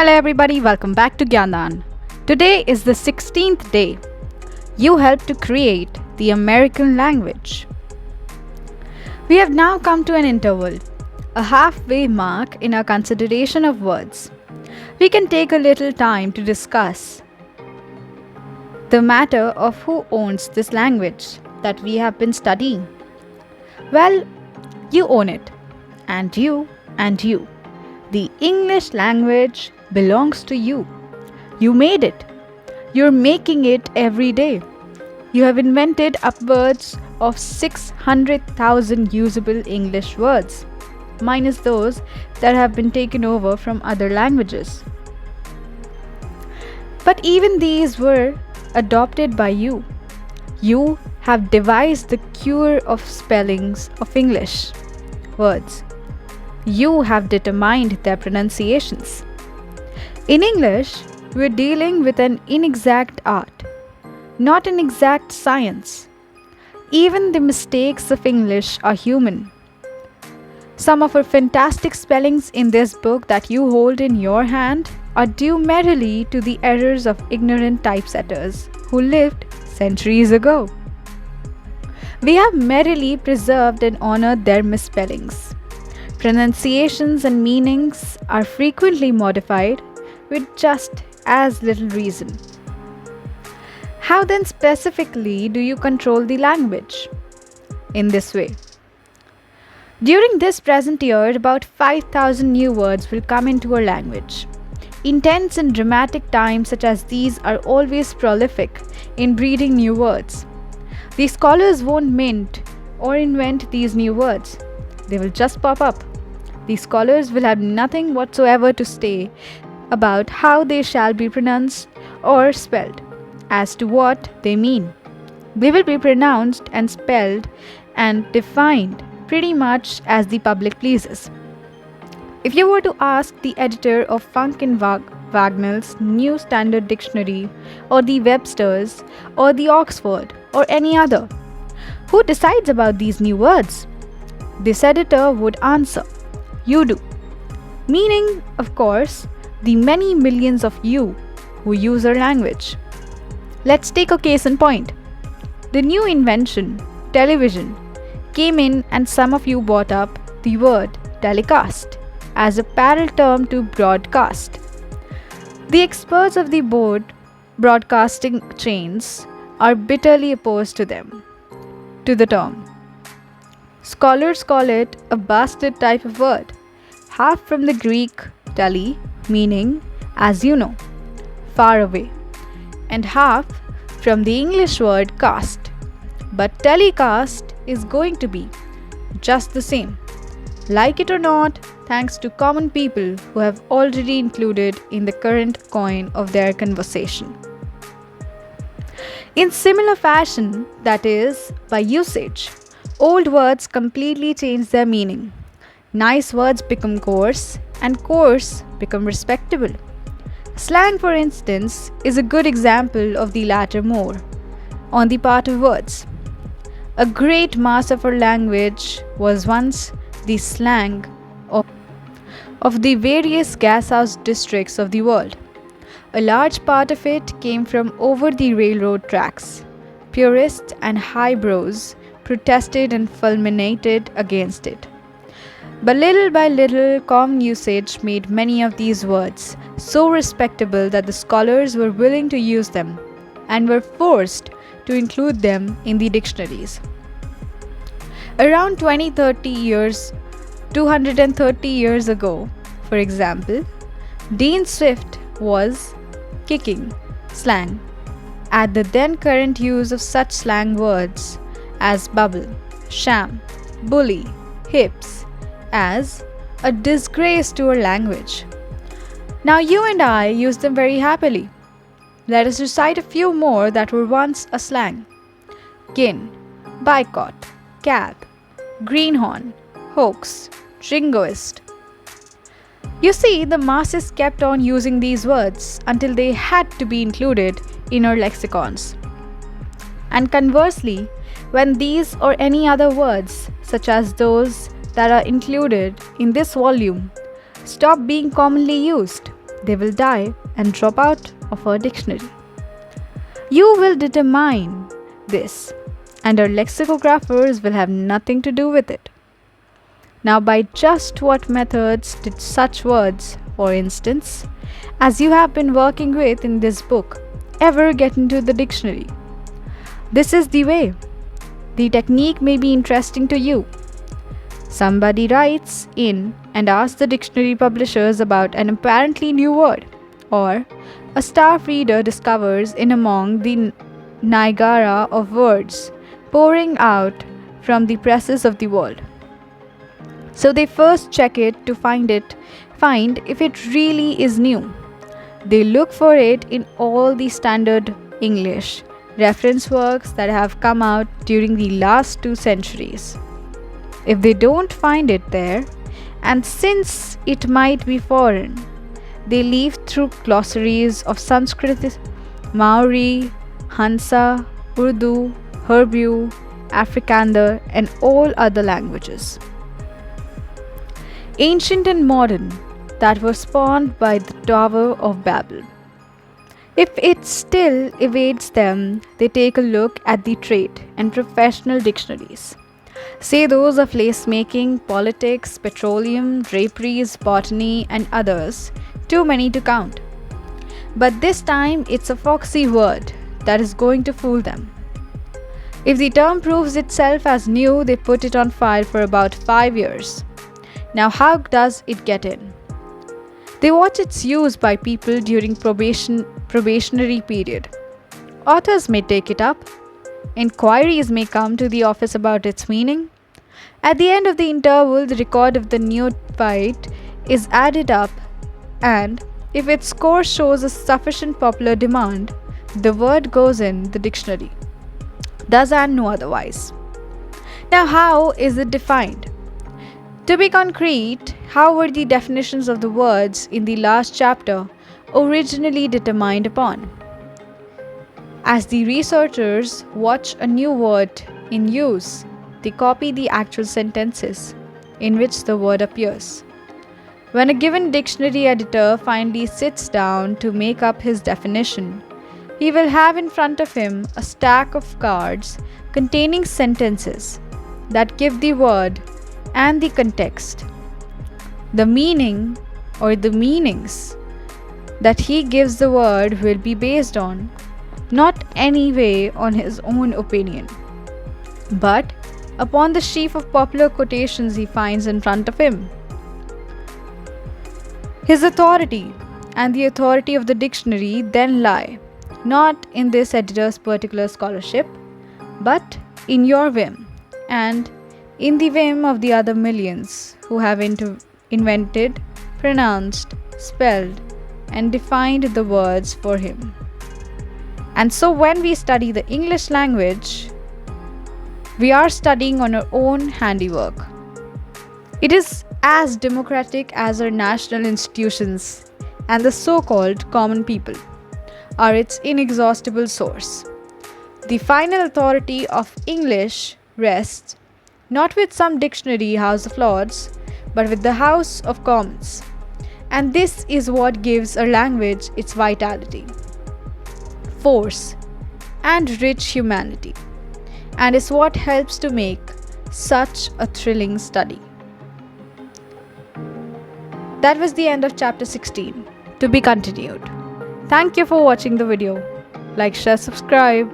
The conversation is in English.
Hello everybody, welcome back to Gyandan. Today is the 16th day. You helped to create the American language. We have now come to an interval, a halfway mark in our consideration of words. We can take a little time to discuss the matter of who owns this language that we have been studying. Well, you own it, and you, and you. The English language belongs to you. You made it. You're making it every day. You have invented upwards of 600,000 usable English words, minus those that have been taken over from other languages. But even these were adopted by you. You have devised the cure of spellings of English words. You have determined their pronunciations. In English, we're dealing with an inexact art, not an exact science. Even the mistakes of English are human. Some of our fantastic spellings in this book that you hold in your hand are due merely to the errors of ignorant typesetters who lived centuries ago. We have merely preserved and honored their misspellings. Pronunciations and meanings are frequently modified with just as little reason. How then specifically do you control the language? In this way. During this present year, about 5,000 new words will come into our language. Intense and dramatic times such as these are always prolific in breeding new words. The scholars won't mint or invent these new words. They will just pop up. The scholars will have nothing whatsoever to say about how they shall be pronounced or spelled, as to what they mean. They will be pronounced and spelled and defined pretty much as the public pleases. If you were to ask the editor of Funk and Wagnall's New Standard Dictionary, or the Webster's, or the Oxford, or any other, who decides about these new words? This editor would answer, you do. Meaning, of course, the many millions of you who use our language. Let's take a case in point. The new invention, television, came in and some of you brought up the word telecast as a parallel term to broadcast. The experts of the broadcasting chains are bitterly opposed to the term. Scholars call it a bastard type of word, half from the Greek tele, meaning as you know, far away, and half from the English word cast. But telecast is going to be just the same, like it or not, thanks to common people who have already included in the current coin of their conversation. In similar fashion, that is, by usage, old words completely change their meaning. Nice words become coarse, and coarse become respectable. Slang, for instance, is a good example of the latter more, on the part of words. A great mass of our language was once the slang of the various gashouse districts of the world. A large part of it came from over the railroad tracks. Purists and highbrows protested and fulminated against it. But little by little, common usage made many of these words so respectable that the scholars were willing to use them and were forced to include them in the dictionaries. Around 230 years ago, for example, Dean Swift was kicking slang at the then current use of such slang words as bubble, sham, bully, hips, as a disgrace to our language. Now you and I use them very happily. Let us recite a few more that were once a slang. Gin, boycott, cab, greenhorn, hoax, jingoist. You see, the masses kept on using these words until they had to be included in our lexicons. And conversely, when these or any other words, such as those that are included in this volume, stop being commonly used, they will die and drop out of our dictionary. You will determine this, and our lexicographers will have nothing to do with it. Now, by just what methods did such words, for instance, as you have been working with in this book, ever get into the dictionary? This is the way. The technique may be interesting to you. Somebody writes in and asks the dictionary publishers about an apparently new word, or a staff reader discovers in among the Niagara of words pouring out from the presses of the world. So they first check it to find if it really is new. They look for it in all the standard English reference works that have come out during the last 2 centuries. If they don't find it there, and since it might be foreign, they leaf through glossaries of Sanskrit, Maori, Hansa, Urdu, Hebrew, Afrikaner, and all other languages, ancient and modern, that were spawned by the Tower of Babel. If it still evades them, they take a look at the trade and professional dictionaries, say those of lace-making, politics, petroleum, draperies, botany, and others, too many to count. But this time it's a foxy word that is going to fool them. If the term proves itself as new, they put it on file for about 5 years. Now, how does it get in? They watch its use by people during probationary period. Authors may take it up. Inquiries may come to the office about its meaning. At the end of the interval, the record of the neophyte is added up, and if its score shows a sufficient popular demand, the word goes in the dictionary. Thus and no otherwise. Now, how is it defined? To be concrete, how were the definitions of the words in the last chapter originally determined upon? As the researchers watch a new word in use, they copy the actual sentences in which the word appears. When a given dictionary editor finally sits down to make up his definition, he will have in front of him a stack of cards containing sentences that give the word and the context. The meaning or the meanings that he gives the word will be based on not any way on his own opinion, but upon the sheaf of popular quotations he finds in front of him. His authority and the authority of the dictionary then lie not in this editor's particular scholarship, but in your whim and in the whim of the other millions who have invented, pronounced, spelled, and defined the words for him. And so when we study the English language, we are studying on our own handiwork. It is as democratic as our national institutions, and the so-called common people are its inexhaustible source. The final authority of English rests not with some dictionary House of Lords, but with the House of Commons. And this is what gives our language its vitality, force, and rich humanity, and is what helps to make such a thrilling study. That was the end of chapter 16. To be continued. Thank you for watching the video. Like, share, subscribe.